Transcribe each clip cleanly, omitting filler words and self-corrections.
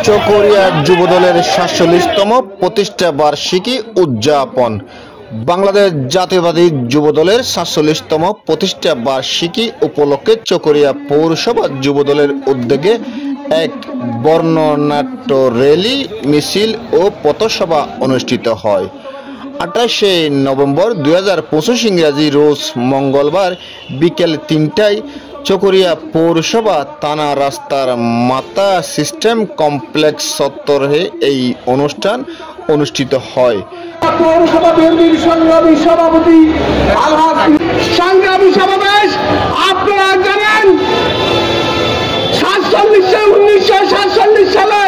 চকরিয়া যুবদলের ৪৭তম প্রতিষ্ঠা বার্ষিকী উদযাপন। বাংলাদেশ জাতীয়তাবাদী যুবদলের ৪৭তম প্রতিষ্ঠা বার্ষিকী উপলক্ষে চকরিয়া পৌরসভা যুবদলের উদ্যোগে এক বর্ণনাট্য র্যালি, মিছিল ও পথসভা অনুষ্ঠিত হয়। ২৮শে নভেম্বর ২০২৫ ইংরাজি রোজ মঙ্গলবার বিকেল ৩টায় চকরিয়া পৌরসভা থানা রাস্তার মাতা সিস্টেম কমপ্লেক্স চত্বরে এই অনুষ্ঠান অনুষ্ঠিত হয়। পৌরসভা বিএনপির সংগ্রামী সভাপতি সংগ্রামী সমাবেশ। আপনারা জানেন 1947 সালে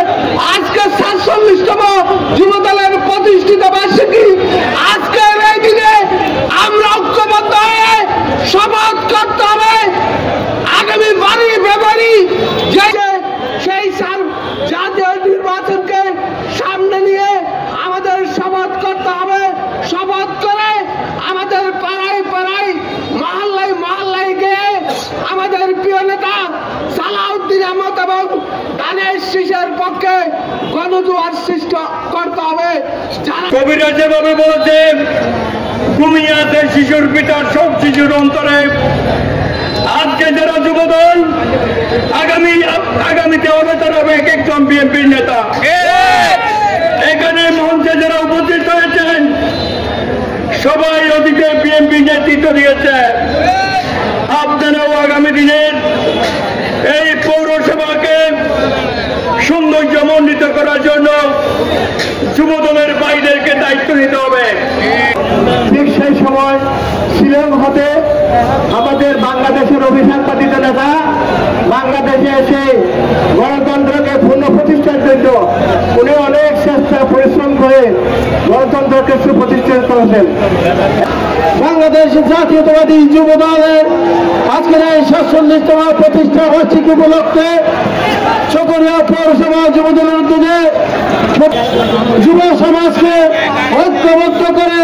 আজকে ৪৭তম যুবদলের প্রতিষ্ঠিত বার্ষিকী। আজকের এই দিনে আমরা ঐক্যবদ্ধ হয়ে শপথ করতে হবে আগামী বাড়ি ফেব্রুয়ারি সেই জাতীয় নির্বাচনকে সামনে নিয়ে আমাদের শপথ করতে হবে। শপথ করে আমাদের পাড়ায় পাড়ায় মহল্লায় মহল্লায় গিয়ে আমাদের প্রিয় নেতা সালাউদ্দিন আহমদ এবং দানেশ শীষের পক্ষে গণজোয়ার সৃষ্টি করতে হবে। কবিরা যেভাবে বলেছে, ঘুমিয়ে আছে শিশুর পিতার সব শিশুর অন্তরে। আজকে যারা যুবদল আগামীতে হবে তারা হবে এক একজন বিএনপির নেতা। এখানে মঞ্চে যারা উপস্থিত হয়েছেন সবাই ওদিকে বিএনপি নেতৃত্ব দিয়েছে। আপনারাও আগামী দিনের এই পৌরসভাকে সৌন্দর্যমণ্ডিত করার জন্য যুবদলের ভাইদেরকে দায়িত্ব নিতে হবে। ঠিক সেই সময় ছিলেন হতে আমাদের বাংলাদেশের অভিযানপাতিত নেতা বাংলাদেশে এসে গণতন্ত্রকে পুনঃপ্রতিষ্ঠার জন্য উনি অনেক চেষ্টা পরিশ্রম করে গণতন্ত্রকে সুপ্রতিষ্ঠিত করেছেন। বাংলাদেশ জাতীয়তাবাদী যুবদলের আজকের এই ৪৭তম প্রতিষ্ঠা বার্ষিকী উপলক্ষে চকরিয়া পৌরসভা যুবদলের উদ্যোগে যুব সমাজকে ঐক্যবদ্ধ করে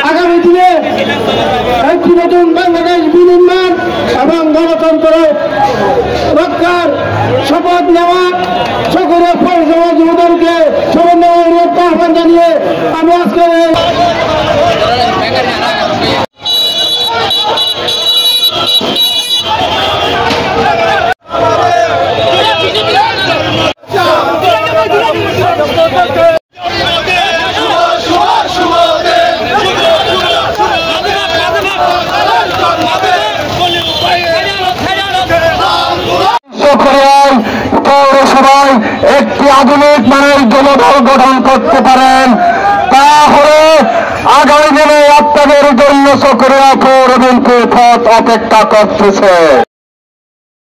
আগামী দিনে একটি নতুন বাংলাদেশ বিনির্মাণ এবং গণতন্ত্র রক্ষার শপথ নেওয়া চকরিয়া পৌরসভা যুবদলকে সমন্বয় আহ্বান জানিয়ে আমি আজকের পৌরসভায় একটি আধুনিক মানের যুবদল গঠন করতে পারেন, তাহলে আগামী দিনে আপনাদের জন্য চকরিয়া পৌর বিএনপির পথ অপেক্ষা করতেছে।